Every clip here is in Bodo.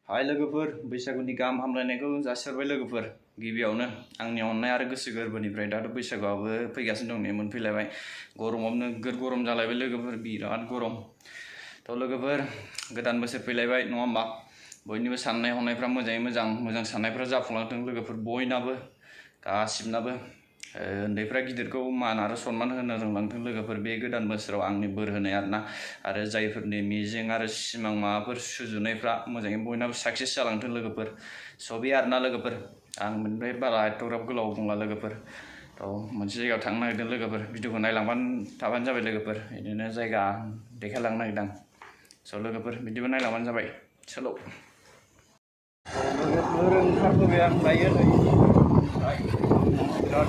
हाय लोगोफोर, बैसागुनि गाहाम हामलायनायखौ जासिहरबाय लोगोफोर। गिबियावनो आंनि अननाय आरो गोसो गोरबोनिफ्राय दाथ' बैसागुआबो फैगासिनो दं, नै मोनफैलायबाय। गरमाबो नोगोर गरम जालायबाय लोगोफोर, बिराद गरम। थ' लोगोफोर, गोदान बोसोर फैलायबाय नङा होमबा? बयनिबो साननाय हनायफ्रा मोजां साननायफ्रा जाफुंलांथों लोगोफोर, बयनाबो गासिबनाबो। उन्दैफ्रा गिदिरखौ मान आरो सनमान होनो रोंलांथों लोगोफोर, बे गोदान बोसोराव आंनि बोर होनाय आरोना। आरो जायफोरनि मिजिं आरो सिमां माबाफोर सुजुनायफ्रा मोजाङै बयनाबो साक्सेस जालांथों लोगोफोर। स' बे आरोना लोगोफोर, आं बेनिफ्राय बारा एथ'ग्राब गोलाव बुंला लोगोफोर। थ' मोनसे जायगायाव थांनो नागिरदों लोगोफोर, भिडिअखौ नायलांबानो थाबानो जाबाय लोगोफोर। बिदिनो जायगा देखायलांनो नागिरदों। स' लोगोफोर, बिदिबो नायलांबानो जाबाय। चलो लोगोफोर, ओंखारबोबाय आं दायो नै। बिराद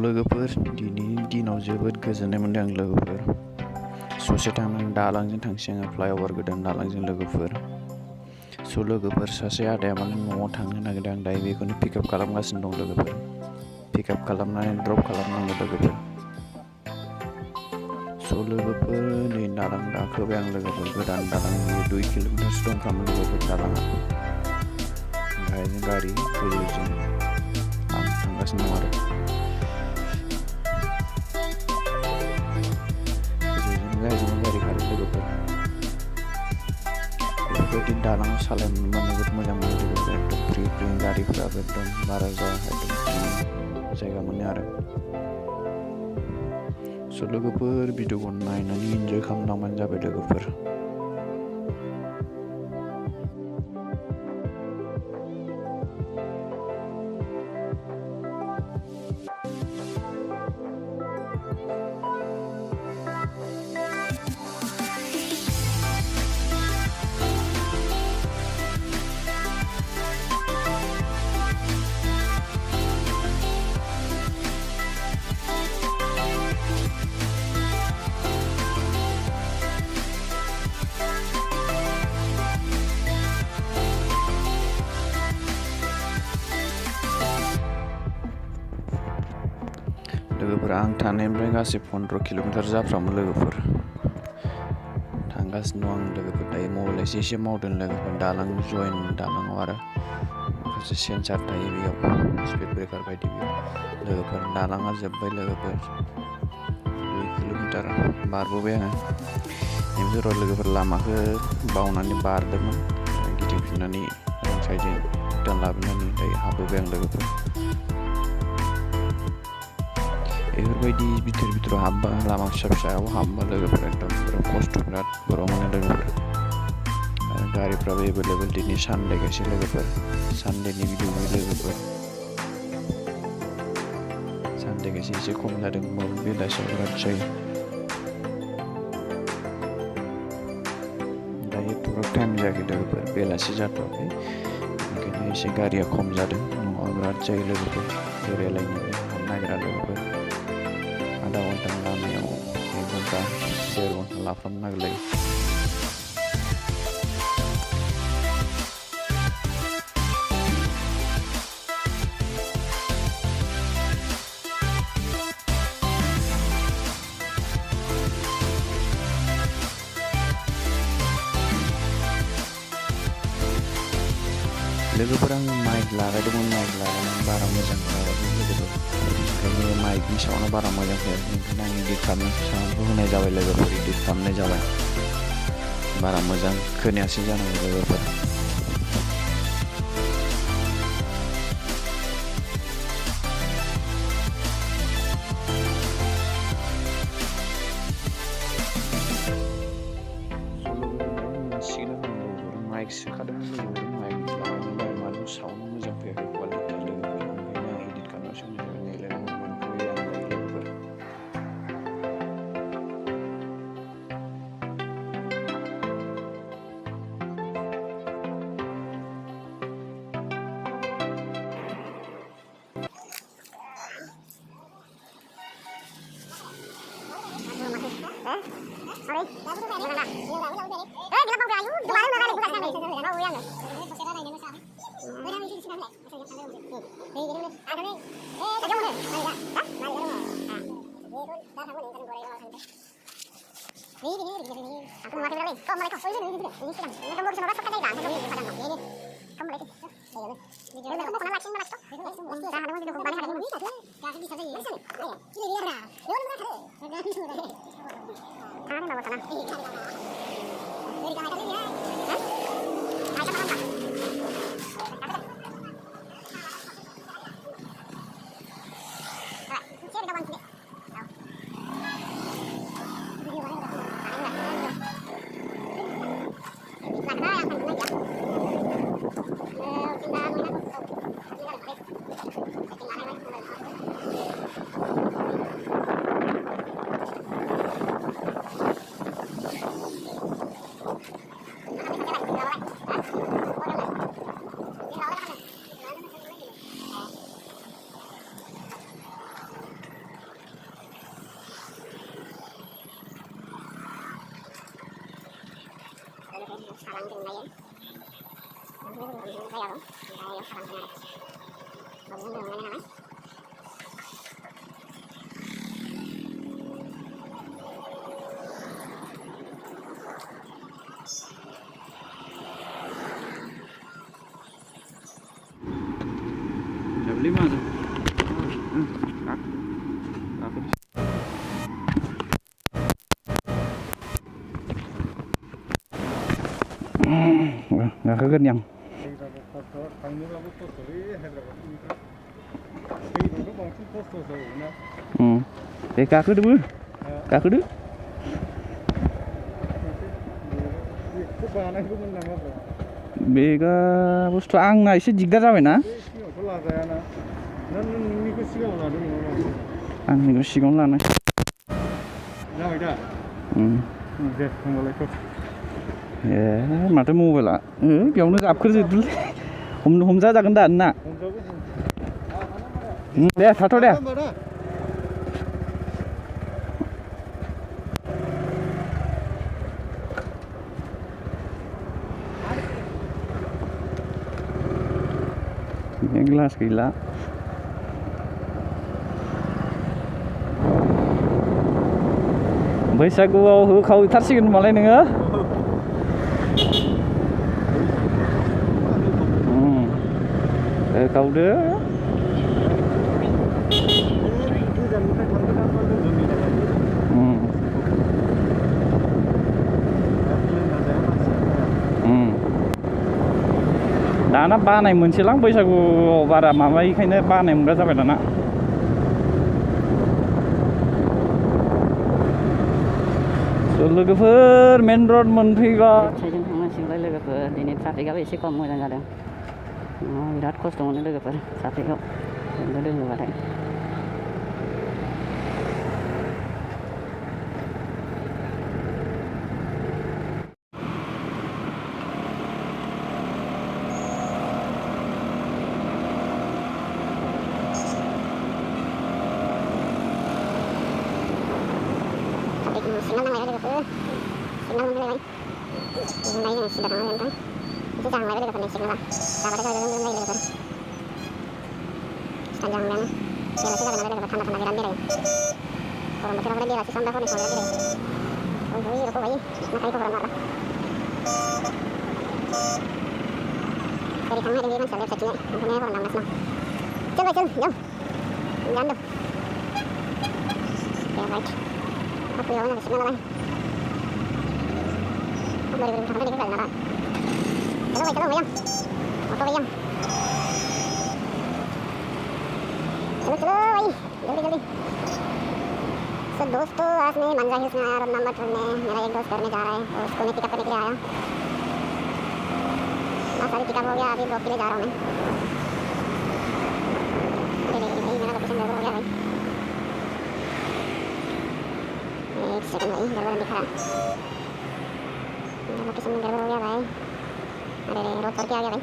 लोगोफोर, दिनैनि दिनाव जोबोद गोजोननाय मोनदों आं लोगोफोर। ससे थांनानै दालांजों थांसै आङो, फ्लाइअभार गोदान दालांजों लोगोफोर। स' लोगोफोर, सासे आदाया माने न'आव थांनो नागिरदों, आं दायो बेखौनो पिकआप खालामगासिनो दं लोगोफोर। पिकआप खालामनानै ड्रप खालामनांगौ लोगोफोर। स' लोगोफोर, नै दालां गाखोबाय आं लोगोफोर, गोदान दालां, 2 किल'मिटारसो दंफ्रामो लोगोफोर दालाङा। गाहायजों गारि, गोजौजों आं थांगासिनो दं आरो। गाहायजों गारि खारो लोगोफोर। बेफोरबायदि दालां सालायनो मोननो जोबोद मोजां मोनो लोगोफोर। एकदम फ्रि गारिफोराबो एकदम बारा जाया, एकदम फ्रि जायगा मोनो आरो। स' लोगोफोर, भिडिअखौ नायनानै इन्जय खालामलांबानो जाबाय लोगोफोर। लोगोफोर, आं थानायनिफ्राय गासै 15 किल'मिटार जाफ्रामो लोगोफोर। थांगासिनो दं आं लोगोफोर, दायो मबाइल एसे मावदों लोगोफोर। दालां जयेन दालाङाव आरो माखासे सेन्सार थायो बेयाव, स्पिड ब्रेकार बायदि बेयाव लोगोफोर। दालाङा जोब्बाय लोगोफोर, 2 किल'मिटार बारबोबाय आङो। बेनिफ्राय लोगोफोर, लामाखौ बावनानै बारदोंमोन, गिदिंफिननानै साइडजों भुटान लाबोनानै दायो हाबबोबाय आं लोगोफोर। बेफोरबायदि बिथोराव हाबबा, लामा फिसायाव हाबबा लोगोफोर, एकदम बिराद खस्थ', बिराद गरम मोनो लोगोफोर। आरो गारिफ्राबो एभेलेबेल, दिनै सानडे खायसे लोगोफोर, सानडेनि भिडिअ लोगोफोर। सानडे खायसे एसे खम जादों, बेलासियाव बिराद जायो। दायो थ'रा टाइम जायाखै लोगोफोर, बेलासि जाथ'वाखै, बेनिखायनो एसे गारिया खम जादों। नङाबा बिराद जायो लोगोफोर, बेरायलायनोबो हानो नागिरा लोगोफोर। आधा घन्टानि लामायाव 1 घन्टा 1.5 घन्टा लाफ्रामनो नागिरलायो। लोगोफोर, आङो माइक लागायदोंमोन, माइक लागायनानै बारा मोजां लागायदों लोगोफोर। ओंखायनो माइकनि साउन्डआ बारा मोजां फैयाखै, ओंखायनो आं इडिट खालामनानै साउन्डखौ होनाय जाबाय लोगोफोर, इडिट खालामनाय जाबाय। बारा मोजां खोनायासै जानांगौ लोगोफोर। माइक सोखादोंमोन लोगोफोर, माइक लागायबाय, मानो साउन्ड मोजां फैयाखै, क्वालिटिया लोगोफोर। ओंखायनो आं इडिट खालामनासो होनाय जाबाय। नायलाय मोनफैबाय आं दायो लोगोफोर। Lima tuh. Nggak kegenyang. Kaku dulu. Kaku dulu. बेगा बुस्थु आंना एसे दिगदार जाबायना आंनिखौ सिगाङावनो लानाय जाबाय दा दे होमबालाय ए माथो मबाइला बेयावनो गाबख्रोजोबदोंलै हमजाजागोन दा ना दे थाथ' दे ग्लास गैला बैसागुआव होखावथारसिगोन होनबालाय नोङो होखावदो दाना बानाय मोनसेलां बैसागुआव बारा माबायिखायनो बानाय मोनग्रा जाबाय दाना लोगोफोर मेन रड मोनफैबा साइडजों थांनांसिगोनलाय लोगोफोर दिनै ट्राफिकआबो एसे खम मोजां जादों बिराद खस्थ' मोनो लोगोफोर ट्राफिकआव दोनोबाथाय signal nang lagi signal nang lagi naik yang sudah nang lagi itu jangan lagi dekat signal lah sabar saja jangan lagi dekat jangan jangan ya masih ada lagi dekat tanda tanda geran dia orang macam apa dia masih sampai phone dia oh iya rokok bayi nak itu orang marah dari tengah dia kan saya ceknya punya orang nang nasna coba jom jangan dong ya baik aku yang mana signal lah aku baru sampai di sana चलो भैया ऑटो भैया चलो चलो भाई जल्दी जल्दी सो दोस्तों आज मैं मंजा हिल्स में आया रोड नंबर 2 में मेरा एक दोस्त घर में जा रहा है और उसको मैं पिकअप करने के लिए आया ना सारी पिकअप हो गया अभी ड्रॉप के लिए जा रहा हूँ मैं मेरा लोकेशन गड़बड़ हो गया भाई एक सेकंड भाई गड़बड़ दिख रहा मेरा लोकेशन में गड़बड़ हो गया भाई अरे रोड पर क्या आ गया भाई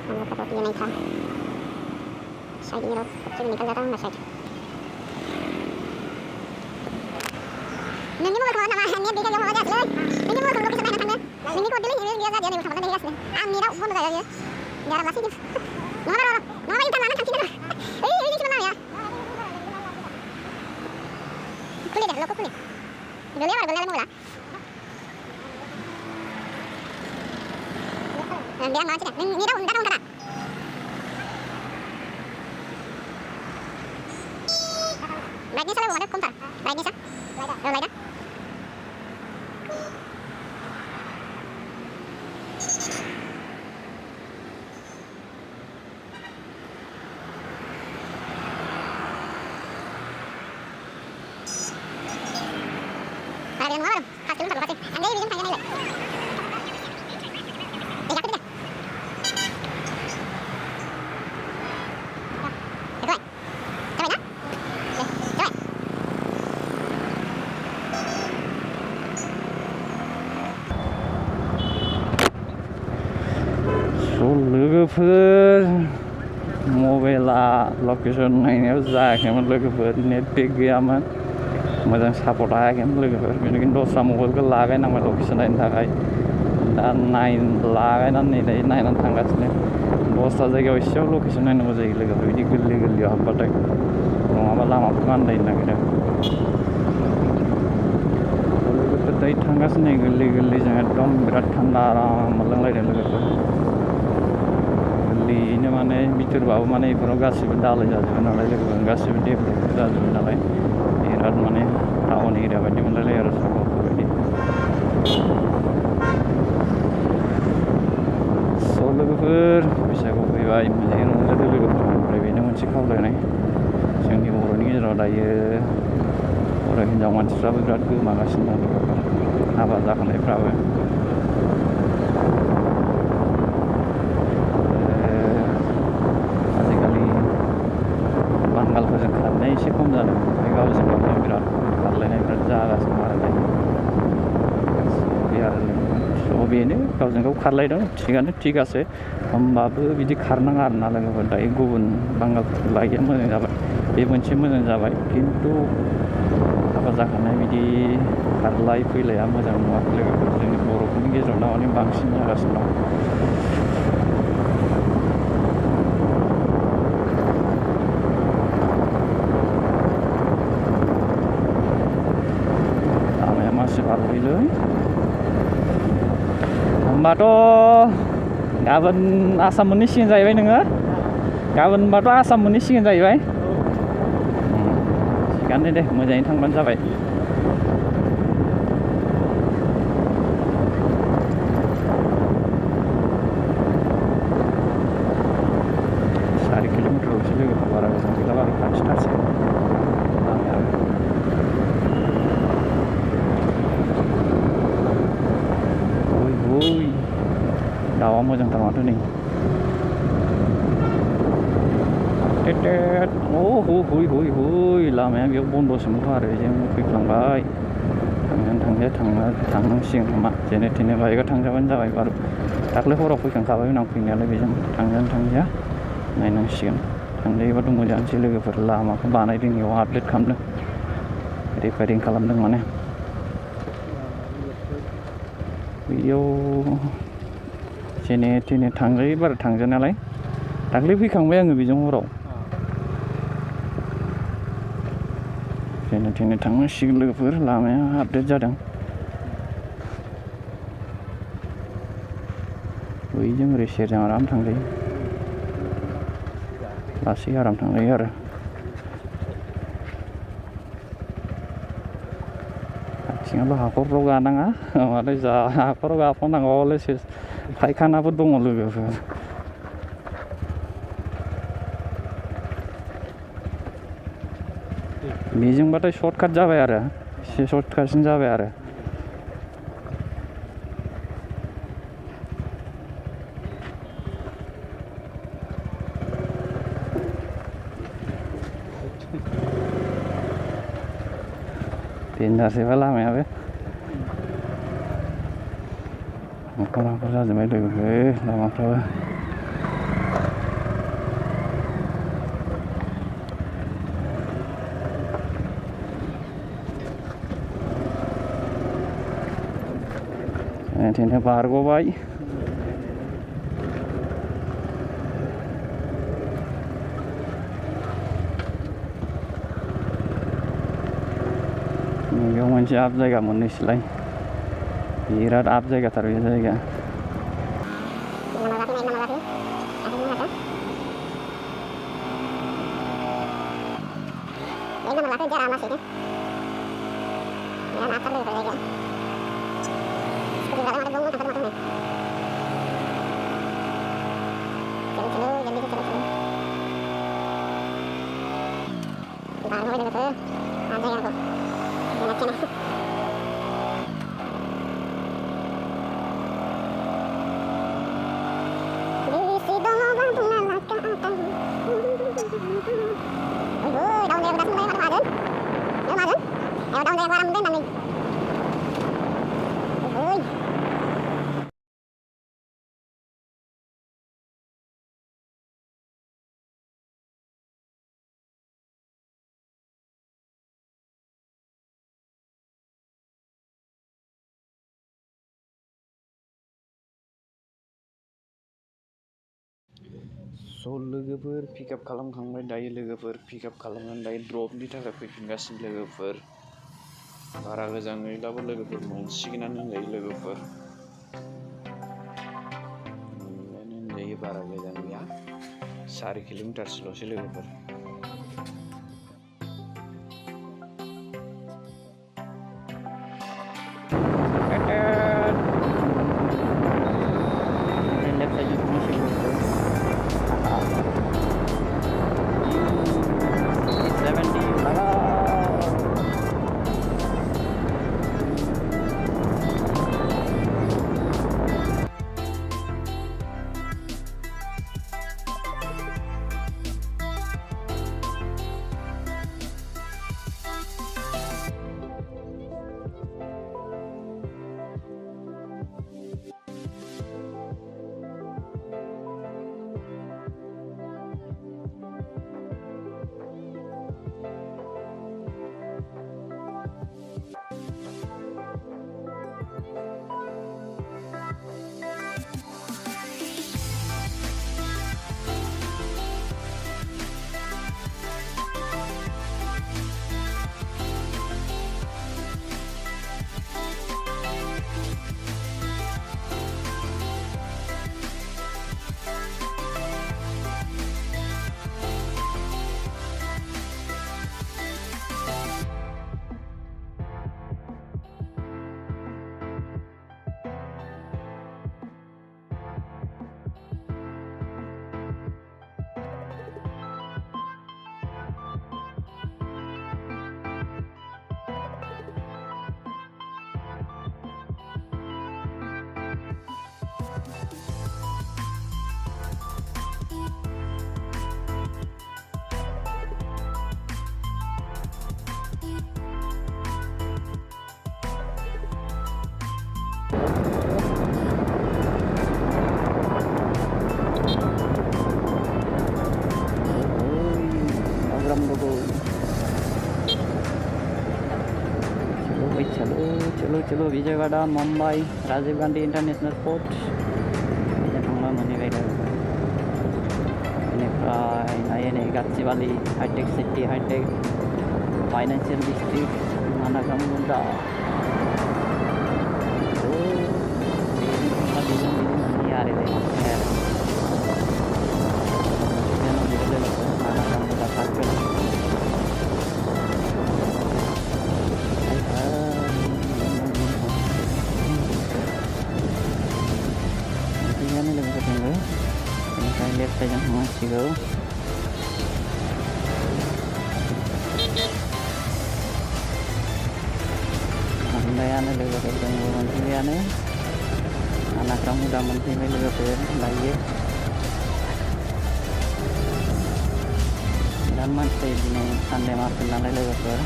हम लोग का तो ये नहीं था शायद ये रोड से निकल जाता हूँ मैं शायद नोंनि मबाइलखौ नामा नेट गैया माबा जायासैलै नोंनि मबाइलखौ लकेसन नायना थांदों नोंनिखौ हरदोलै नोंनि गैया जादिया नैबे थांबानो दैगासिनो आं नेटआव बन्द जायो बियो लासै नङाबा इन्टार लाना थांफिनदों ओइ जोंथिं नामाया खुलि दे लकखौ खुलि गोलैया आरो गोलैयालाय मबाइला दे आं माबानोसै दे नों नेटआव डाटा ओंखारा ब्राइटनेसआलाय माथो खमथार ब्राइटनेसआ लाइटआ ada yang ngomong hasil lu pasti anda ini bisa tanya nih लोगोफोर मबाइला लकेसन नायनायाव जायाखैमोन लोगोफोर नेट पेक गैयामोन मोजां सापर्ट हायाखैमोन लोगोफोर बेनिखायनो दस्रा मबाइलखौ लागायनांबाय लकेसन नायनो थाखाय दा लागायनानै नै नायनानै थांगासिनो दस्रा जायगायाव एसेयाव लकेसन नायनांगौ जायो लोगोफोर बिदि गोरलै गोरलैयाव हाबबाथाय नङाबा लामाफोरखौ आन्दायनो नागिरो लोगोफोर दायो थांगासिनो गोरलै गोरलैजों एकदम बिराद थान्दा आराम मोनलांलायदों लोगोफोर गोरलैयैनो माने बिथोरबाबो माने बेफोराव गासिबो दालाय जाजोबो नालाय लोगोफोर गासिबो डेभेलप जाजोबो नालाय बिराद माने टाउन एरिया बायदि मोनलायलायो आरो सहरफोर बायदि स' लोगोफोर बैसागु फैबाय मोजाङै रंजादो लोगोफोर ओमफ्राय बेनो मोनसे खावलायनाय जोंनि बर'नि गेजेराव दायो बर' हिनजाव मानसिफ्राबो बिराद गोमागासिनो दं लोगोफोर हाबा जाखानायफ्राबो आजिखालि बांगालफोरजों खारनाया एसे खम जादों ओमफ्राय गावजों गावनो बिराद खारलायनाय बिराद जागासिनो आरो बे आरो स' बेनो गावजों गाव खारलायदों थिगासे होमबाबो बिदि खारनाङा आरो ना लोगोफोर दायो गुबुन बांगालफोरखौ लायैया मोजां जाबाय बे मोनसे मोजां जाबाय खिन्थु हाबा जाखानाय बिदि खारलाय फैलाया मोजां नङा लोगोफोर जोंनि बर'फोरनि गेजेराव माने बांसिन जागासिनो दं लामाया मासे बारबोयोलै होमबाथ' गाबोन आसाम मोनहैसिगोन जाहैबाय नोङो गाबोन होनबाथ' आसाम मोनहैसिगोन जाहैबाय थिगानो दे मोजाङै थांबानो जाबाय बारा गोजान गैला बारा खाथिथारसै दाउआ मोजांथार माथो नै लामाया बेयाव बन्द'सोमोनथ' आरो जों फैफ्लांबाय थांनांसिगोन खोमा जेने थेने बाइकआव थांजाबानो जाबाय बारु दाख्लै हराव फैखांखाबायमोन आं फैनायालाय बेजों थांजाया नायनांसिगोन थांजायोबाथ' मोजांसै लोगोफोर लामाखौ बानायदों बेयाव आपडेट खालामदों रिपेयारिं खालामदों माने बेयाव जेने थेने थांजायो बारा थांजानायालाय दाख्लै फैखांबाय आङो बेजों हराव जेने थेने थांनांसिगोन लोगोफोर लामाया आपडेट जादों बैजों ओरै सेरजों आराम थांजायो लासै आराम थांजायो आरो आथिङाबो हाखरफ्राव गानाङा माथो जा हाखराव गाफ्लांनांगौबालाय फायखानाफोर दङ लोगोफोर बेजोंबाथाय सर्टकाट जाबाय आरो एसे सर्टकाटसिन जाबाय आरो देन्जारसैबा लामायाबो हाखर जाजोब्बाय लोगोफोर लामाफ्राबो Ini बारग'बाय बेयाव मोनसे आप जायगा मोननोसैलाय बिराद आप जायगाथार बे जायगा So लोगोफोर पिकआप खालामखांबाय दायो लोगोफोर पिकआप खालामनानै दायो ड्रपनि थाखाय फैफिनगासिनो लोगोफोर बारा गोजान गैलाबो लोगोफोर मोनसिगोनानो होनजायो लोगोफोर होनजायो बारा गोजान गैया 4 किल'मिटारसोल'सै लोगोफोर चलो विजयवाड़ा मुंबई राजीव गांधी इंटरनेशनल पोर्ट थांबा मोनहैबाय बेनिफ्राय नायै नै Gachibowli hitech city hitech financial district मानाकामुंडा left saja masih go andainya logoper dengan menteriannya anak kamu udah menteri logoper lagi dan masih ini andai masih nalai logoper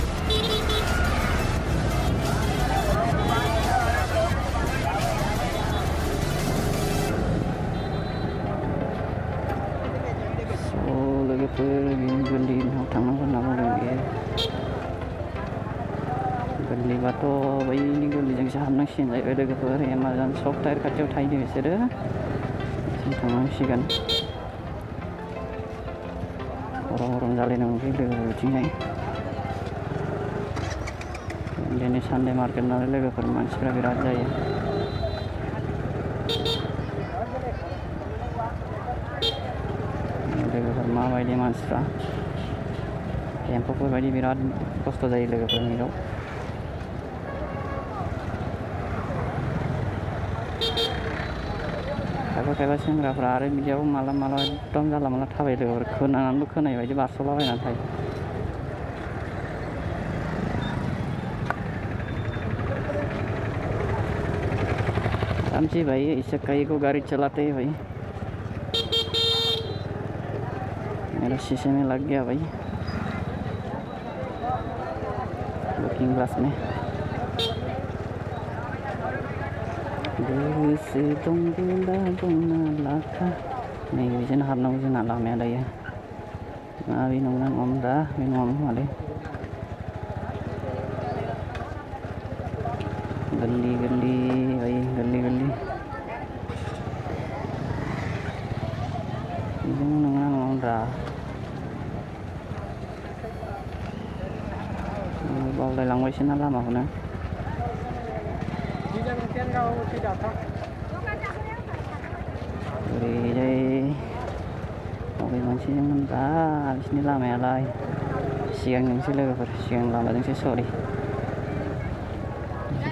गोरलैबाथ' बैनि गोरलैजोंसो हाबनांसिगोन जाहैबाय लोगोफोर एमाजन सफ्टवेर खाथियाव थाहैदों बिसोरो बिथिं थांनांसिगोन गरम जालायनो मोनफैयो लोगोफोर बिथिंहाय दिनै सानडे मार्केट नालाय लोगोफोर मानसिफ्रा बिराद जायो लोगोफोर माबायदि मानसिफ्रा एम्फौफोर बायदि बिराद खस्थ' जायो लोगोफोर बेयाव खायफा सेंग्राफ्रा आरो बिदियाव मालाबा एकदम जानला मानला थाबायो लोगोफोर खोनानानैबो खोनायै बायदि बारस'लाबायनानै थायो आराम से भाई इससे कई को गाड़ी चलाते हैं भाई मेरा शीशे में लग गया भाई लुकिंग ग्लास में नै बिदिनो हाबनांगौ जोंना लामाया दायो मा बे नंगौना नङामोनब्रा बे नङामोन खोमालै गल्ली भाई गल्ली बिदिनो नङा नङामोनब्रा बावलायलांबायसो ना लामाखौनो ओरैजाय बबे मोनसेजोंमोनब्रा बिसिनि लामायालाय सिगांजोंसो लोगोफोर सिगां लामाजोंसो सरि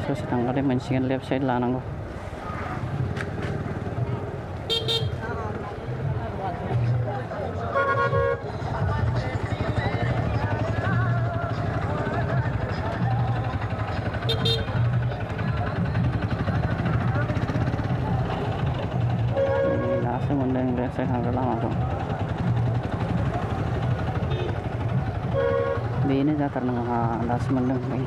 ससे थांबाथाय मोनसिगोन लेफ्ट साइड लानांगौ दासो मोनदों लेफ्ट साइड थांग्रा लामाखौ बेनो जाथारनाङा दासो मोनदों बै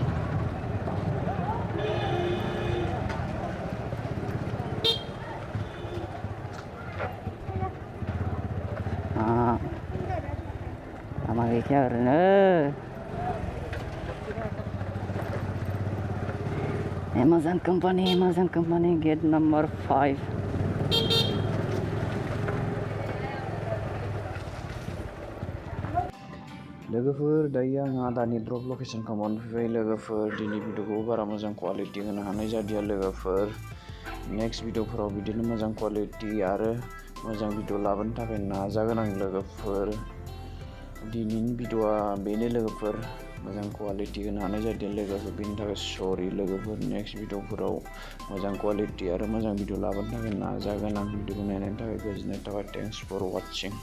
लामा गैखाया ओरैनो Amazon company gate number 5 लोगोफोर दायो आंहा दानि ड्रप लकेसनखौ मोनफैबाय लोगोफोर दिनै भिडिअखौ बारा मोजां क्वालिटि होनो हानाय जादिया लोगोफोर नेक्स्ट भिडिअफोराव बिदिनो मोजां क्वालिटि आरो मोजां भिडिअ लाबोनो थाखाय नाजागोन आं लोगोफोर दिनैनि भिडिअआ बेनो लोगोफोर मोजां क्वालिटि होनो हानाय जादिया लोगोफोर बेनि थाखाय सरि लोगोफोर नेक्स्ट भिडिअफोराव मोजां क्वालिटि आरो मोजां भिडिअ लाबोनो थाखाय नाजागोन आं भिडिअखौ नायनायनि थाखाय गोजोननाय थाबाय थेंक्स फर वाचिं